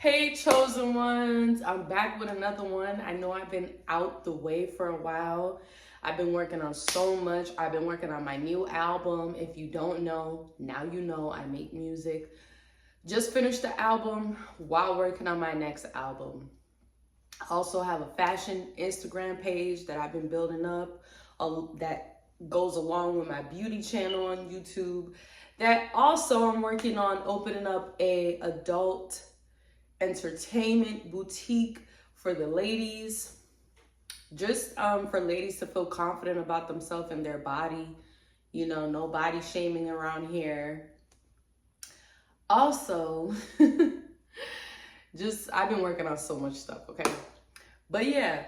Hey, chosen ones. I'm back with another one. I know I've been out the way for a while. I've been working on so much. I've been working on my new album. If you don't know, now you know I make music. Just finished the album while working on my next album. I also have a fashion Instagram page that I've been building up that goes along with my beauty channel on YouTube. That also I'm working on opening up a adult entertainment boutique for the ladies, just for ladies to feel confident about themselves and their body. You know, no body shaming around here. Also, just I've been working on so much stuff, okay? But yeah,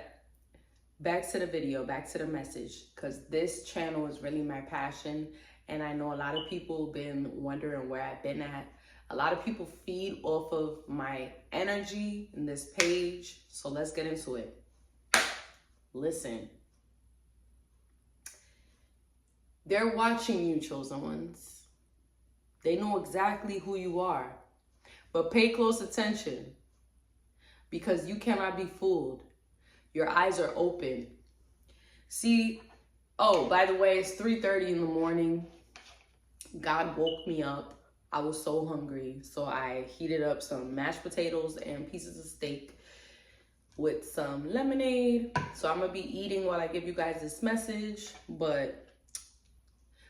back to the video, back to the message, because this channel is really my passion, and I know a lot of people have been wondering where I've been at. A lot of people feed off of my energy in this page, so let's get into it. Listen, they're watching you, chosen ones. They know exactly who you are, but pay close attention because you cannot be fooled. Your eyes are open. See, oh, by the way, it's 3:30 in the morning. God woke me up. I was so hungry, so I heated up some mashed potatoes and pieces of steak with some lemonade. So I'm gonna be eating while I give you guys this message, but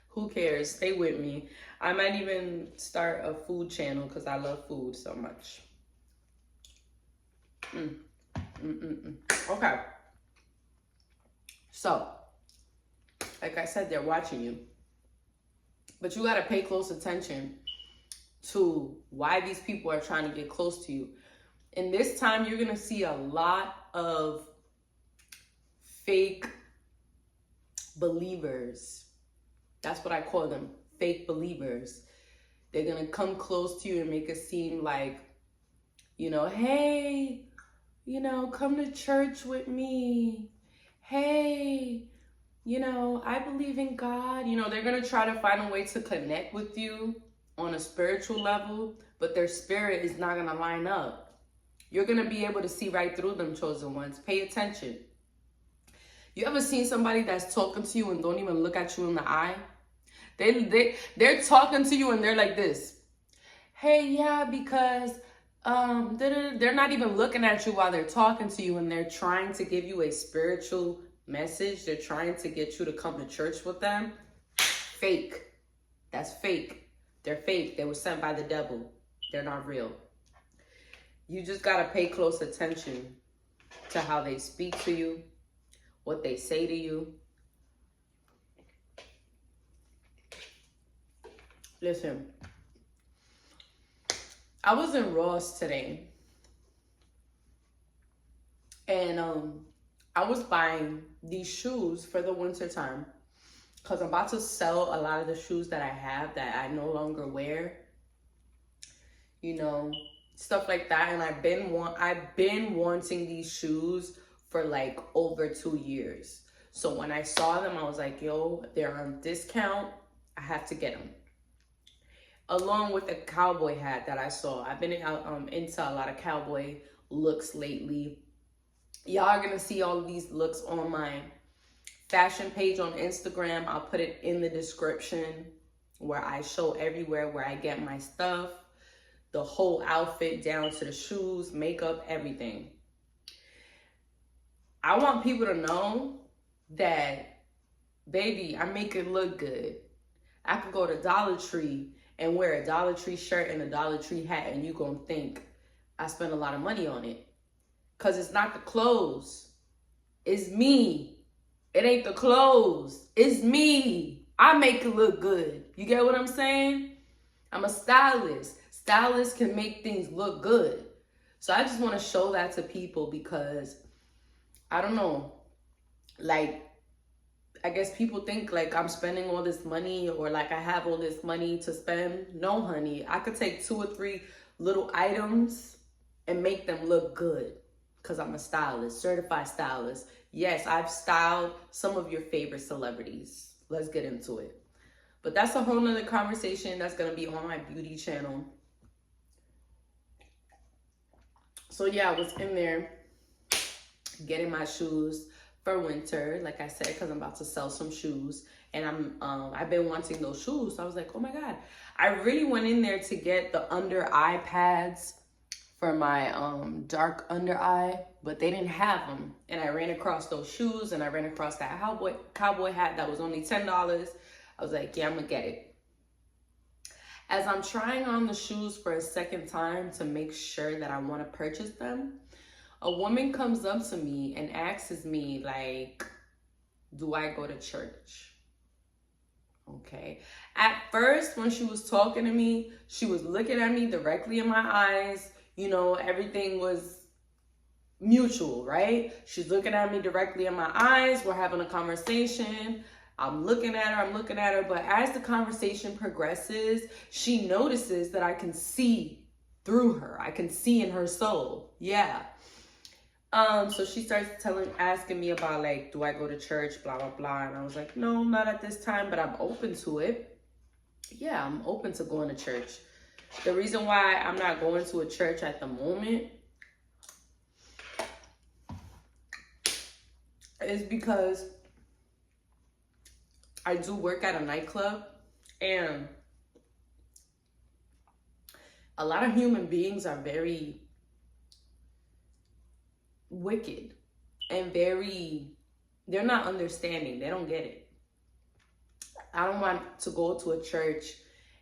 who cares? Stay with me. I might even start a food channel because I love food so much. Okay. So, like I said, they're watching you. But you gotta pay close attention to why these people are trying to get close to you. In this time, you're gonna see a lot of fake believers. That's what I call them, fake believers. They're gonna come close to you and make it seem like, you know, hey, you know, come to church with me. Hey, you know, I believe in God. You know, they're gonna try to find a way to connect with you on a spiritual level, but their spirit is not gonna line up. You're gonna be able to see right through them, chosen ones. Pay attention. You ever seen somebody that's talking to you and don't even look at you in the eye? They're talking to you and they're like this. Hey, yeah, because they're not even looking at you while they're talking to you, and they're trying to give you a spiritual message. They're trying to get you to come to church with them. Fake. That's fake. They're fake. They were sent by the devil. They're not real. You just got to pay close attention to how they speak to you, what they say to you. Listen, I was in Ross today, and I was buying these shoes for the winter time because I'm about to sell a lot of the shoes that I have that I no longer wear, you know, stuff like that. And I've been wanting these shoes for like over 2 years. So when I saw them, I was like, yo, they're on discount. I have to get them. Along with the cowboy hat that I saw. I've been into a lot of cowboy looks lately. Y'all are gonna see all of these looks on my fashion page on Instagram. I'll put it in the description where I show everywhere where I get my stuff, the whole outfit down to the shoes, makeup, everything. I want people to know that, baby, I make it look good. I could go to Dollar Tree and wear a Dollar Tree shirt and a Dollar Tree hat, and you gonna think I spent a lot of money on it. Cause it's not the clothes, it's me. It ain't the clothes, it's me. I make it look good. You get what I'm saying? I'm a stylist. Stylists can make things look good. So I just want to show that to people because, I don't know, like, I guess people think like I'm spending all this money or like I have all this money to spend. No, honey, I could take 2 or 3 little items and make them look good because I'm a stylist, certified stylist. Yes, I've styled some of your favorite celebrities. Let's get into it. But that's a whole nother conversation that's going to be on my beauty channel. So yeah, I was in there getting my shoes for winter, like I said, because I'm about to sell some shoes, and I've been wanting those shoes. So I was like, oh my god, I really went in there to get the under eye pads for my dark under eye, but they didn't have them. And I ran across those shoes, and I ran across that cowboy hat that was only $10. I was like, yeah, I'm gonna get it. As I'm trying on the shoes for a second time to make sure that I want to purchase them, a woman comes up to me and asks me, like, do I go to church? Okay. At first, when she was talking to me, she was looking at me directly in my eyes. You know, everything was mutual, right? She's looking at me directly in my eyes. We're having a conversation. I'm looking at her. But as the conversation progresses, she notices that I can see through her. I can see in her soul. Yeah. So she starts asking me about, like, do I go to church, blah, blah, blah. And I was like, no, not at this time, but I'm open to it. Yeah, I'm open to going to church. The reason why I'm not going to a church at the moment is because I do work at a nightclub, and a lot of human beings are very wicked and they're not understanding. They don't get it. I don't want to go to a church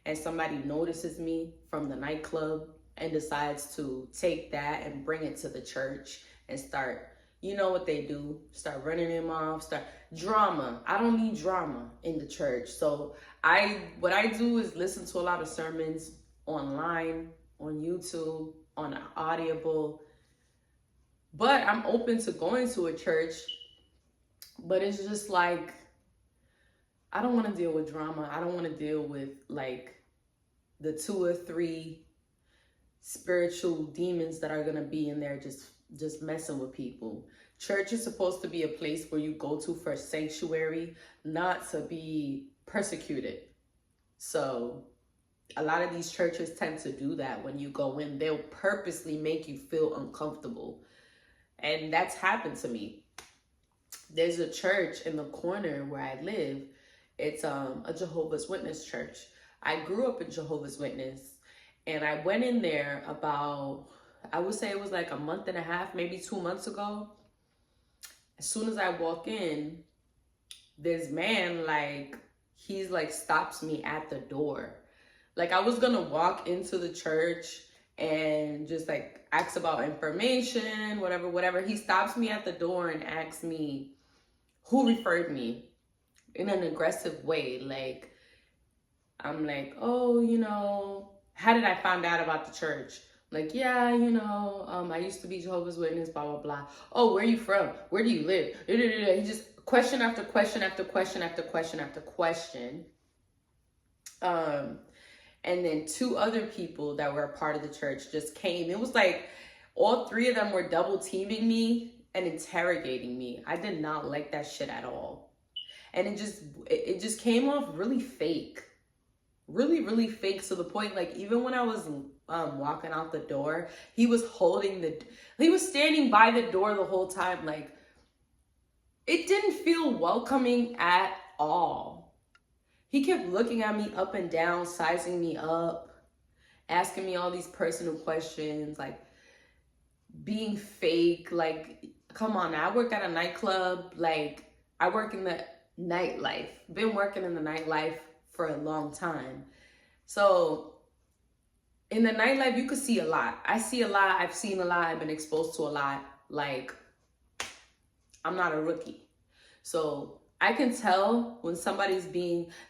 and somebody notices me from the nightclub and decides to take that and bring it to the church and start, you know what they do, start running them off, start drama. I don't need drama in the church. So what I do is listen to a lot of sermons online, on YouTube, on Audible. But I'm open to going to a church, but it's just like, I don't want to deal with drama. I don't want to deal with, like, the 2 or 3 spiritual demons that are going to be in there just messing with people. Church is supposed to be a place where you go to for sanctuary, not to be persecuted. So a lot of these churches tend to do that. When you go in, they'll purposely make you feel uncomfortable. And that's happened to me. There's a church in the corner where I live. It's a Jehovah's Witness church. I grew up in Jehovah's Witness, and I went in there about, I would say it was like a month and a half, maybe 2 months ago. As soon as I walk in, this man, like, he's like stops me at the door. Like, I was gonna walk into the church and just like ask about information, whatever. He stops me at the door and asks me who referred me in an aggressive way. Like, I'm like, oh, you know, how did I find out about the church? Like, yeah, you know, I used to be Jehovah's Witness, blah, blah, blah. Oh, where are you from? Where do you live? He just question after question after question after question after question. And then 2 other people that were a part of the church just came. It was like all 3 of them were double teaming me and interrogating me. I did not like that shit at all. And it just came off really fake. Really, really fake, to the point, like, even when I was walking out the door, he was standing by the door the whole time. Like, it didn't feel welcoming at all. He kept looking at me up and down, sizing me up, asking me all these personal questions, like being fake. Like, come on now, I work at a nightclub. Like, I work in the nightlife. Been working in the nightlife for a long time. So in the nightlife, you could see a lot. I see a lot. I've seen a lot. I've been exposed to a lot. Like, I'm not a rookie. So I can tell when somebody's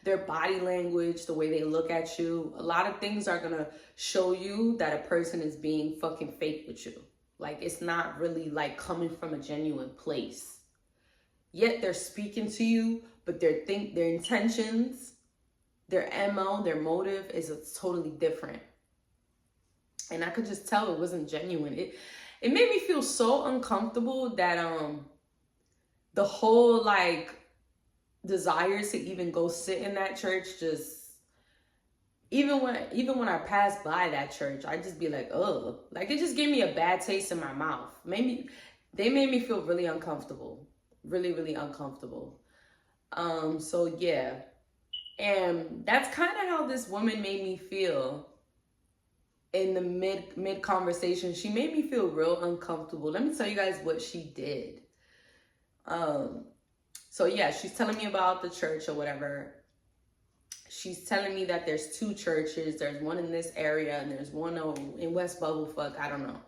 their body language, the way they look at you, a lot of things are going to show you that a person is being fucking fake with you. Like, it's not really like coming from a genuine place. Yet they're speaking to you, but their intentions, their MO, their motive is totally different. And I could just tell it wasn't genuine. It made me feel so uncomfortable that the whole, like, desire to even go sit in that church just even when I pass by that church, I just be like, oh, like it just gave me a bad taste in my mouth. They made me feel really uncomfortable, really, really uncomfortable. So yeah, and that's kind of how this woman made me feel in the mid conversation. She made me feel real uncomfortable. Let me tell you guys what she did. So yeah, she's telling me about the church or whatever. She's telling me that there's 2 churches. There's one in this area and there's one in West Bubblefuck. I don't know.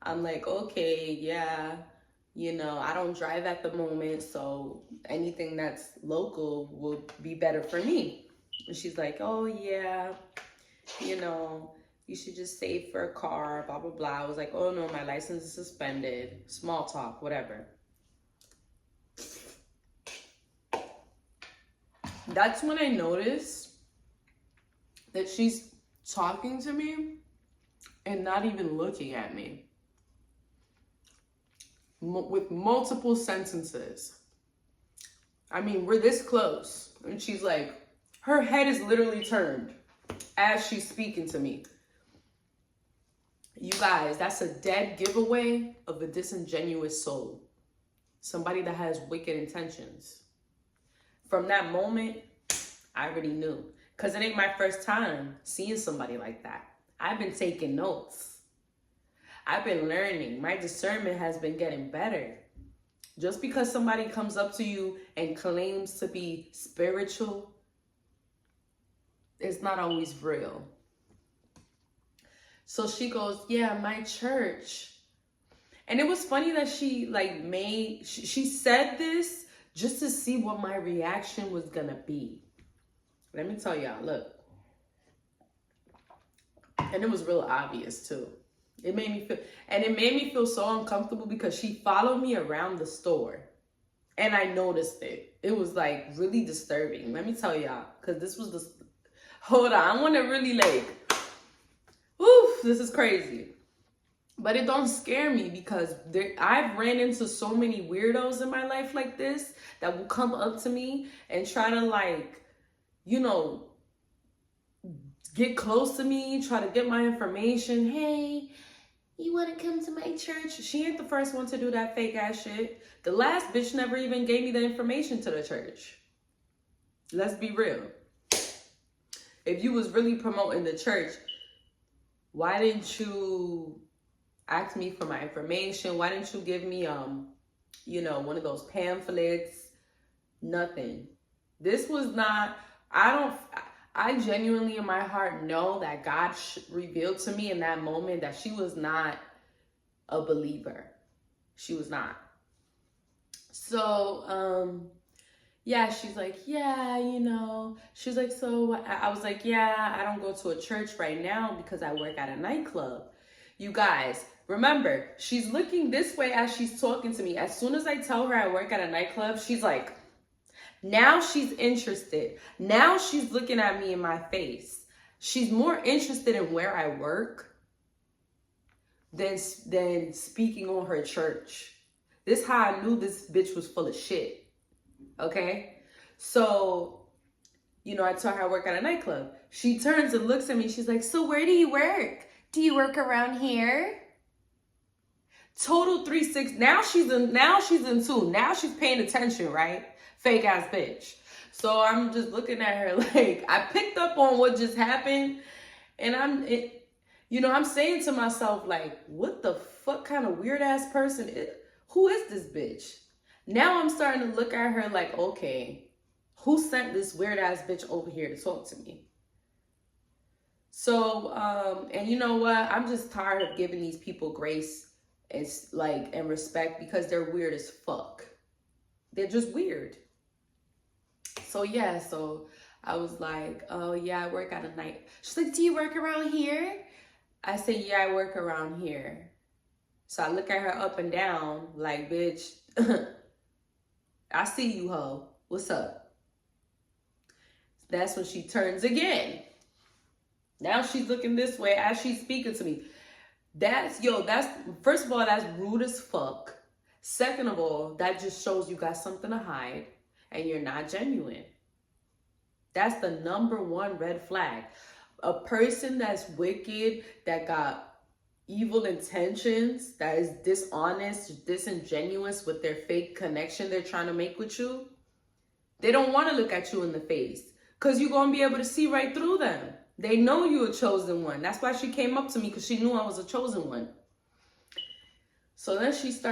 I'm like, okay, yeah. You know, I don't drive at the moment, so anything that's local will be better for me. And she's like, oh yeah, you know, you should just save for a car, blah, blah, blah. I was like, oh no, my license is suspended. Small talk, whatever. That's when I noticed that she's talking to me and not even looking at me. With multiple sentences. I mean, we're this close. And she's like, her head is literally turned as she's speaking to me. You guys, that's a dead giveaway of a disingenuous soul. Somebody that has wicked intentions. From that moment, I already knew. Because it ain't my first time seeing somebody like that. I've been taking notes. I've been learning. My discernment has been getting better. Just because somebody comes up to you and claims to be spiritual, it's not always real. So she goes, yeah, my church. And it was funny that she she said this just to see what my reaction was gonna be. Let me tell y'all, look. And it was real obvious too. It made me feel so uncomfortable because she followed me around the store and I noticed it. It was like really disturbing. Let me tell y'all, because this was hold on, I want to really this is crazy. But it don't scare me because I've ran into so many weirdos in my life like this that will come up to me and try to get close to me, try to get my information. Hey, you want to come to my church? She ain't the first one to do that fake ass shit. The last bitch never even gave me the information to the church. Let's be real. If you was really promoting the church, why didn't you ask me for my information? Why didn't you give me, one of those pamphlets? Nothing. This was not, I genuinely in my heart know that God revealed to me in that moment that she was not a believer. She was not. So, yeah, she's like, yeah, she's like, so I was like, yeah, I don't go to a church right now because I work at a nightclub. You guys, remember, she's looking this way as she's talking to me. As soon as I tell her I work at a nightclub, she's like, now she's interested. Now she's looking at me in my face. She's more interested in where I work than speaking on her church. This is how I knew this bitch was full of shit. Okay? So, I told her I work at a nightclub. She turns and looks at me. She's like, so where do you work? Do you work around here? Total 360. Now she's in tune. Now she's paying attention, right? Fake ass bitch. So I'm just looking at her like, I picked up on what just happened. And I'm saying to myself, like, what the fuck kind of weird ass person who is this bitch? Now I'm starting to look at her like, okay, who sent this weird ass bitch over here to talk to me? So, and you know what? I'm just tired of giving these people grace and respect because they're weird as fuck. They're just weird. So yeah, so I was like, oh yeah, I work at a night. She's like, do you work around here? I said, yeah, I work around here. So I look at her up and down like, bitch, I see you, ho. What's up? That's when she turns again. Now she's looking this way as she's speaking to me. First of all, that's rude as fuck. Second of all, that just shows you got something to hide and you're not genuine. That's the number one red flag. a person that's wicked, that got evil intentions, that is dishonest, disingenuous with their fake connection they're trying to make with you, they don't want to look at you in the face because you're going to be able to see right through them. They know you're a chosen one. That's why she came up to me, because she knew I was a chosen one. So then she's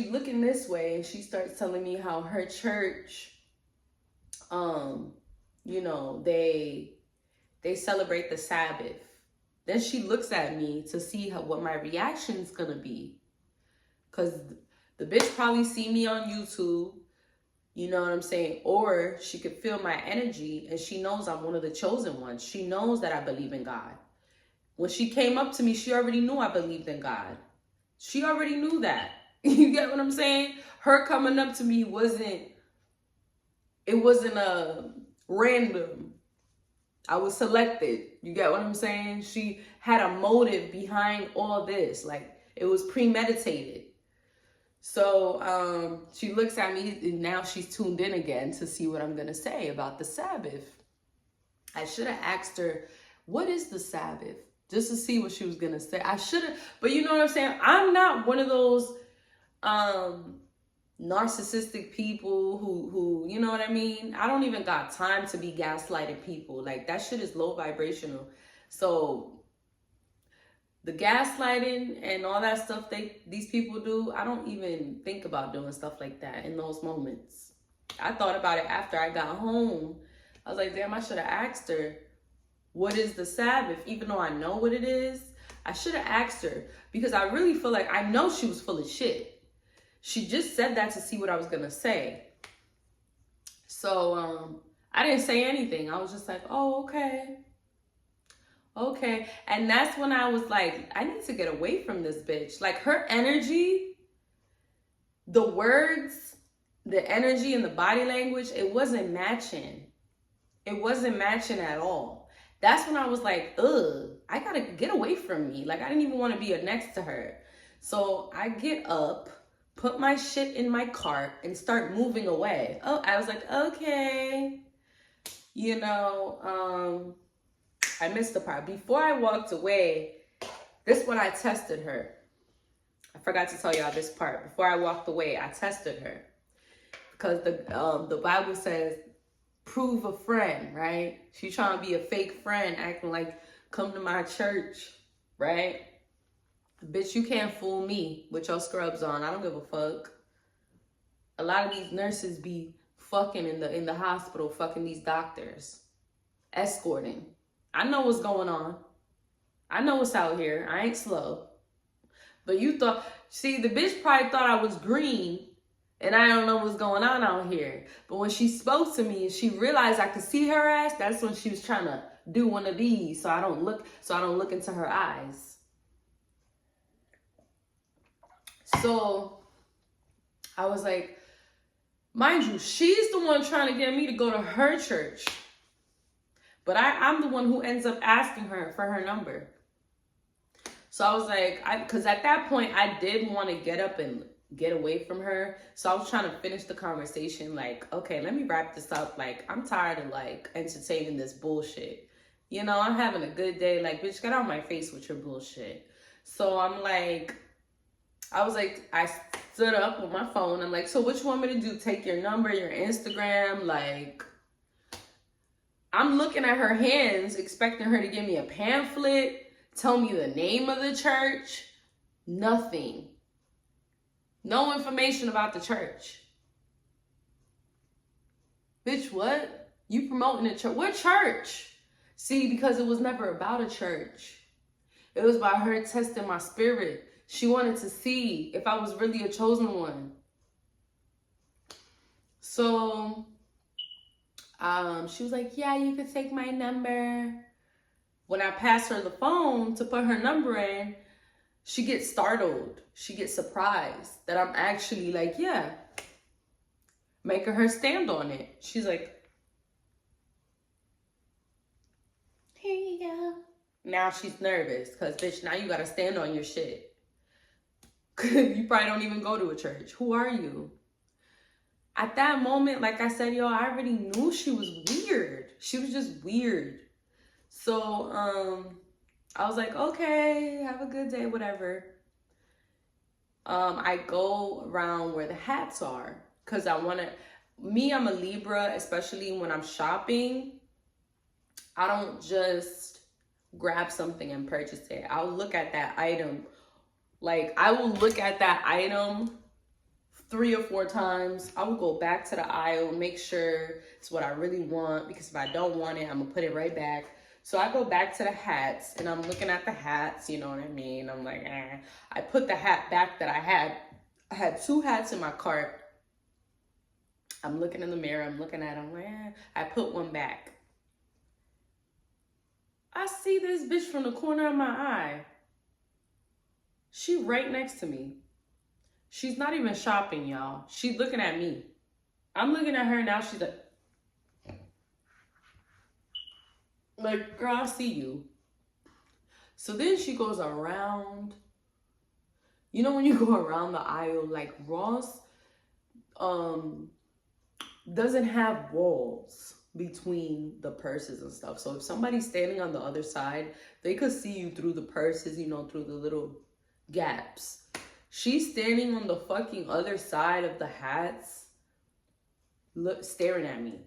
looking this way, and she starts telling me how her church, you know, they celebrate the Sabbath. Then she looks at me to see what my reaction's gonna be. Because the bitch probably see me on YouTube, you know what I'm saying? Or she could feel my energy, and she knows I'm one of the chosen ones. She knows that I believe in God. When she came up to me, she already knew I believed in God. She already knew that. You get what I'm saying? Her coming up to me wasn't a random. I was selected. You get what I'm saying? She had a motive behind all this. Like, it was premeditated. So she looks at me, and now she's tuned in again to see what I'm going to say about the Sabbath. I should have asked her, what is the Sabbath? Just to see what she was going to say. I should have, but you know what I'm saying? I'm not one of those narcissistic people who, you know what I mean? I don't even got time to be gaslighting people. Like, that shit is low vibrational. So the gaslighting and all that stuff these people do, I don't even think about doing stuff like that in those moments. I thought about it after I got home. I was like, damn, I should have asked her, what is the Sabbath? Even though I know what it is, I should have asked her, because I really feel like I know she was full of shit. She just said that to see what I was going to say. So I didn't say anything. I was just like, oh, okay. Okay. And that's when I was like, I need to get away from this bitch. Like, her energy, the words, the energy and the body language, it wasn't matching. It wasn't matching at all. That's when I was like, ugh, I gotta get away from me. Like, I didn't even want to be next to her. So I get up, put my shit in my cart, and start moving away. Oh, I was like, okay. You know, I missed the part. Before I walked away, this is when I tested her. I forgot to tell y'all this part. Before I walked away, I tested her. Because the Bible says, prove a friend, right? She's trying to be a fake friend, acting like, come to my church, right? Bitch, you can't fool me with your scrubs on. I don't give a fuck. A lot of these nurses be fucking in the hospital, fucking these doctors, escorting. I know what's going on. I know what's out here. I ain't slow. But you thought, see, the bitch probably thought I was green, and I don't know what's going on out here. But when she spoke to me and she realized I could see her ass, that's when she was trying to do one of these so I don't look into her eyes. So I was like, mind you, she's the one trying to get me to go to her church. But I'm the one who ends up asking her for her number. So I was like, because at that point, I did want to get up and get away from her. So I was trying to finish the conversation. Like, okay, let me wrap this up. Like, I'm tired of like entertaining this bullshit. You know, I'm having a good day. Like, bitch, get out of my face with your bullshit. So I'm like, I stood up with my phone. I'm like, so what you want me to do? Take your number, your Instagram? Like, I'm looking at her hands, expecting her to give me a pamphlet, tell me the name of the church. Nothing. No information about the church. Bitch, what? You promoting a church? What church? See, because it was never about a church. It was about her testing my spirit. She wanted to see if I was really a chosen one. So she was like, yeah, you could take my number. When I passed her the phone to put her number in, she gets startled. She gets surprised that I'm actually like, yeah, making her stand on it. She's like, here you go. Now she's nervous because, bitch, now you got to stand on your shit. You probably don't even go to a church. Who are you? At that moment, like I said, y'all, I already knew she was weird. She was just weird. So, I was like, okay, have a good day, whatever. I go around where the hats are because I want to. I'm a Libra, especially when I'm shopping. I don't just grab something and purchase it. I'll look at that item. Like, I will look at that item 3 or 4 times. I will go back to the aisle, make sure it's what I really want, because if I don't want it, I'm gonna put it right back. So I go back to the hats and I'm looking at the hats, you know what I mean? I'm like, eh. I put the hat back that I had. I had 2 hats in my cart. I'm looking in the mirror, I'm looking at them, eh. I put one back. I see this bitch from the corner of my eye. She right next to me. She's not even shopping, y'all. She's looking at me. I'm looking at her now. She's like, girl, I see you. So then she goes around. You know when you go around the aisle, like Ross doesn't have walls between the purses and stuff. So if somebody's standing on the other side, they could see you through the purses, you know, through the little gaps. She's standing on the fucking other side of the hats, staring at me.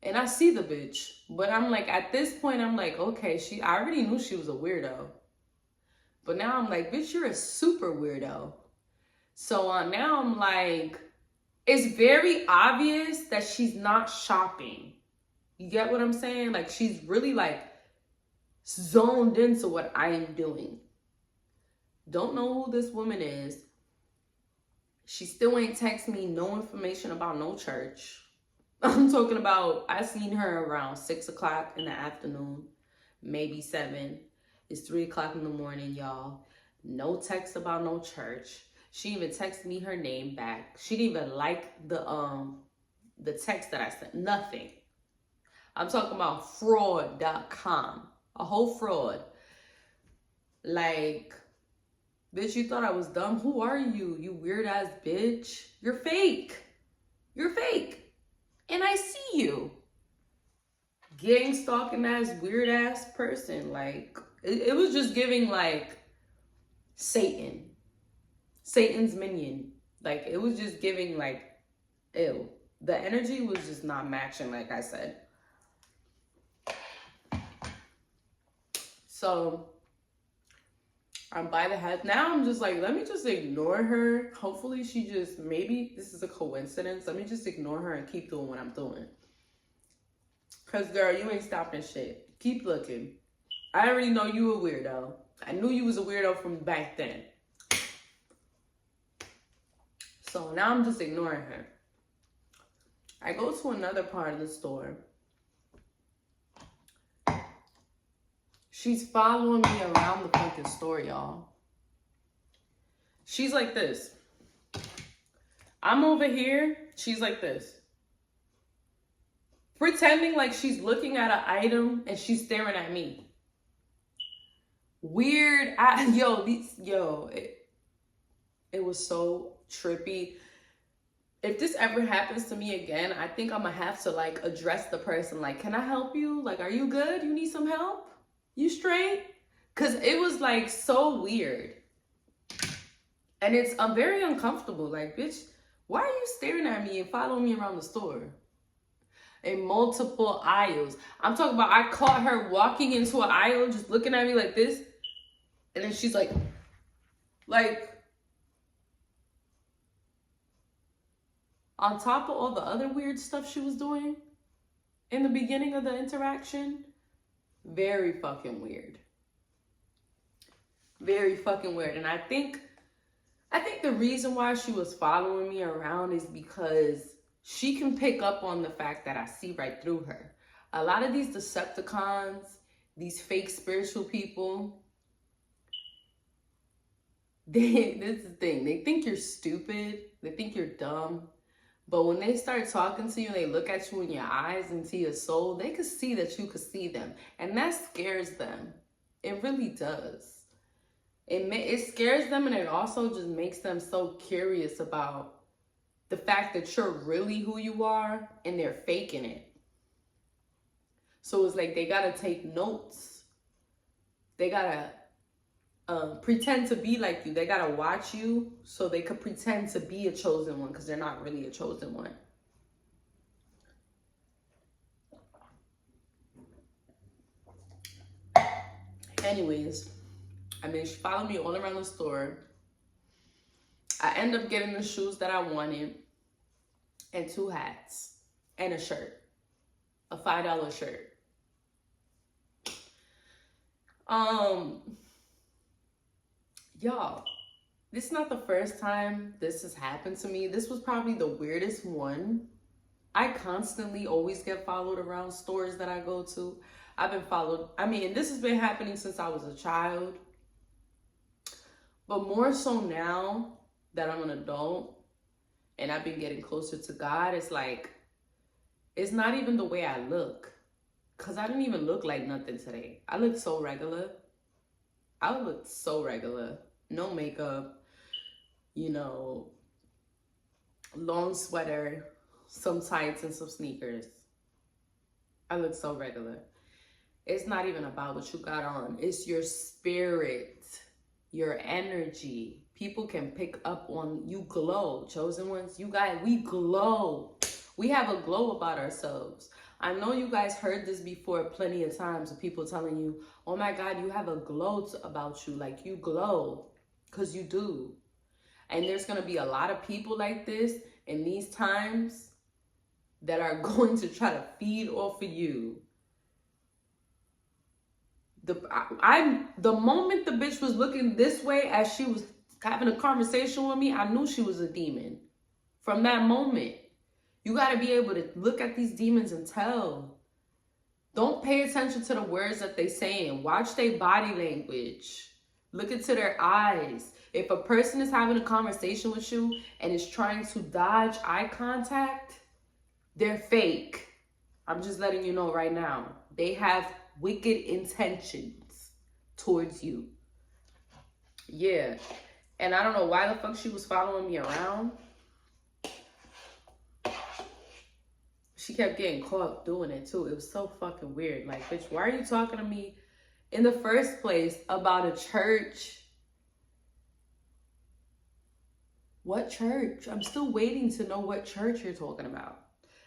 And I see the bitch, but I'm like, at this point, I'm like, okay, I already knew she was a weirdo. But now I'm like, bitch, you're a super weirdo. So now I'm like, it's very obvious that she's not shopping. You get what I'm saying? Like, she's really like zoned into what I am doing. Don't know who this woman is. She still ain't text me no information about no church. I'm talking about, I seen her around 6 o'clock in the afternoon, maybe 7. It's 3 o'clock in the morning, y'all. No text about no church. She even texted me her name back. She didn't even like the text that I sent. Nothing. I'm talking about fraud.com. A whole fraud. Like, bitch, you thought I was dumb? Who are you? You weird ass bitch. You're fake. You're fake. And I see you. Gang stalking ass, weird ass person. Like, it was just giving like Satan. Satan's minion. Like, it was just giving like, ew. The energy was just not matching, like I said. So I'm by the head. Now I'm just like, let me just ignore her. Hopefully maybe this is a coincidence. Let me just ignore her and keep doing what I'm doing. Because, girl, you ain't stopping shit. Keep looking. I already know you a weirdo. I knew you was a weirdo from back then. So now I'm just ignoring her. I go to another part of the store. She's following me around the fucking store, y'all. She's like this. I'm over here. She's like this. Pretending like she's looking at an item and she's staring at me. Weird. It was so trippy. If this ever happens to me again, I think I'm gonna have to like address the person. Like, can I help you? Like, are you good? You need some help? You straight? Because it was like so weird. And I'm very uncomfortable. Like, bitch, why are you staring at me and following me around the store? In multiple aisles. I'm talking about, I caught her walking into an aisle, just looking at me like this. And then she's like, on top of all the other weird stuff she was doing in the beginning of the interaction, very fucking weird. Very fucking weird. And I think the reason why she was following me around is because she can pick up on the fact that I see right through her. A lot of these Decepticons, these fake spiritual people, this is the thing. They think you're stupid. They think you're dumb. But when they start talking to you and they look at you in your eyes and see your soul, they can see that you can see them. And that scares them. It really does. It scares them, and it also just makes them so curious about the fact that you're really who you are and they're faking it. So it's like they gotta take notes. They gotta pretend to be like you. They gotta watch you so they could pretend to be a chosen one, because they're not really a chosen one. Anyways, I mean, she followed me all around the store. I end up getting the shoes that I wanted, and 2 hats, and a shirt, a $5 shirt. Y'all, this is not the first time this has happened to me. This was probably the weirdest one. I constantly always get followed around stores that I go to. I've been followed. I mean, this has been happening since I was a child. But more so now that I'm an adult and I've been getting closer to God, it's like, it's not even the way I look. Because I didn't even look like nothing today. I looked so regular. I looked so regular. No makeup, you know, long sweater, some tights and some sneakers. I look so regular. It's not even about what you got on. It's your spirit, your energy. People can pick up on you. Glow, chosen ones. You guys, we glow. We have a glow about ourselves. I know you guys heard this before plenty of times of people telling you, oh my God, you have a glow about you. Like, you glow, because you do. And there's going to be a lot of people like this in these times that are going to try to feed off of you. The moment the bitch was looking this way as she was having a conversation with me, I knew she was a demon. From that moment, you got to be able to look at these demons and tell. Don't pay attention to the words that they saying. Watch their body language. Look into their eyes. If a person is having a conversation with you and is trying to dodge eye contact, they're fake. I'm just letting you know right now. They have wicked intentions towards you. Yeah. And I don't know why the fuck she was following me around. She kept getting caught doing it too. It was so fucking weird. Like, bitch, why are you talking to me in the first place about a church? What church? I'm still waiting to know what church you're talking about.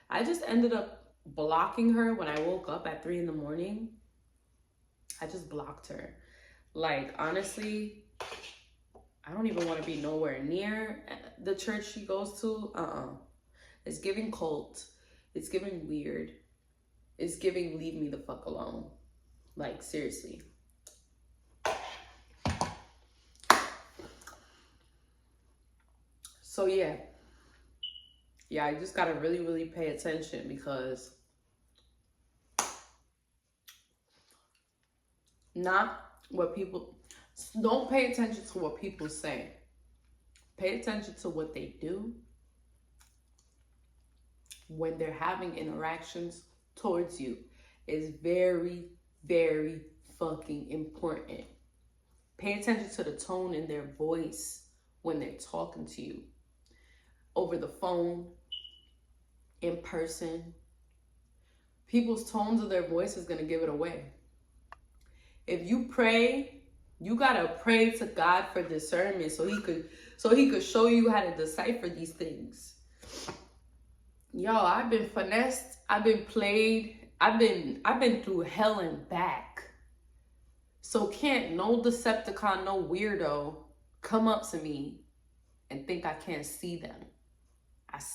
I just ended up blocking her when I woke up at 3 a.m. I just blocked her. Like, honestly, I don't even want to be nowhere near the church she goes to. It's giving cult. It's giving weird. It's giving leave me the fuck alone. Like, seriously. So, yeah. Yeah, I just gotta really, really pay attention, because not what people... Don't pay attention to what people say. Pay attention to what they do when they're having interactions towards you. Is very, very fucking important. Pay attention to the tone in their voice when they're talking to you. Over the phone, in person. People's tones of their voice is going to give it away. If you pray, you got to pray to God for discernment so he could show you how to decipher these things. Y'all, I've been finessed, I've been played, I've been through hell and back. So can't no Decepticon, no weirdo come up to me and think I can't see them.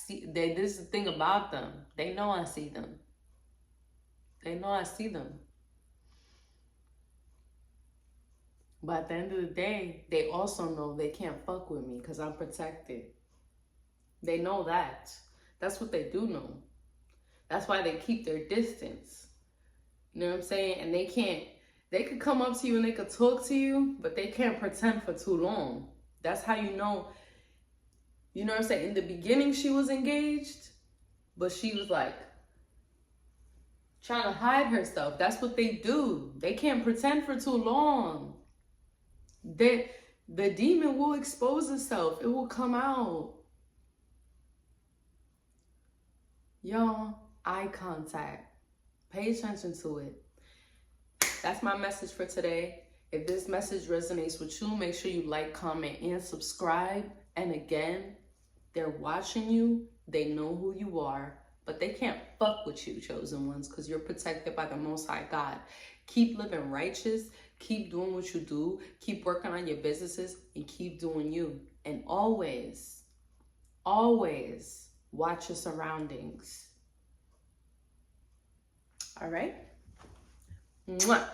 This is the thing about them. They know I see them. They know I see them. But at the end of the day, they also know they can't fuck with me because I'm protected. They know that. That's what they do know. That's why they keep their distance. You know what I'm saying? And they could come up to you and they could talk to you, but they can't pretend for too long. That's how you know. You know what I'm saying? In the beginning, she was engaged, but she was like trying to hide herself. That's what they do. They can't pretend for too long. The demon will expose itself. It will come out. Y'all, eye contact. Pay attention to it. That's my message for today. If this message resonates with you, make sure you like, comment, and subscribe. And again, they're watching you. They know who you are, but they can't fuck with you, chosen ones, because you're protected by the Most High God. Keep living righteous. Keep doing what you do. Keep working on your businesses and keep doing you. And always, always watch your surroundings. All right? Mwah.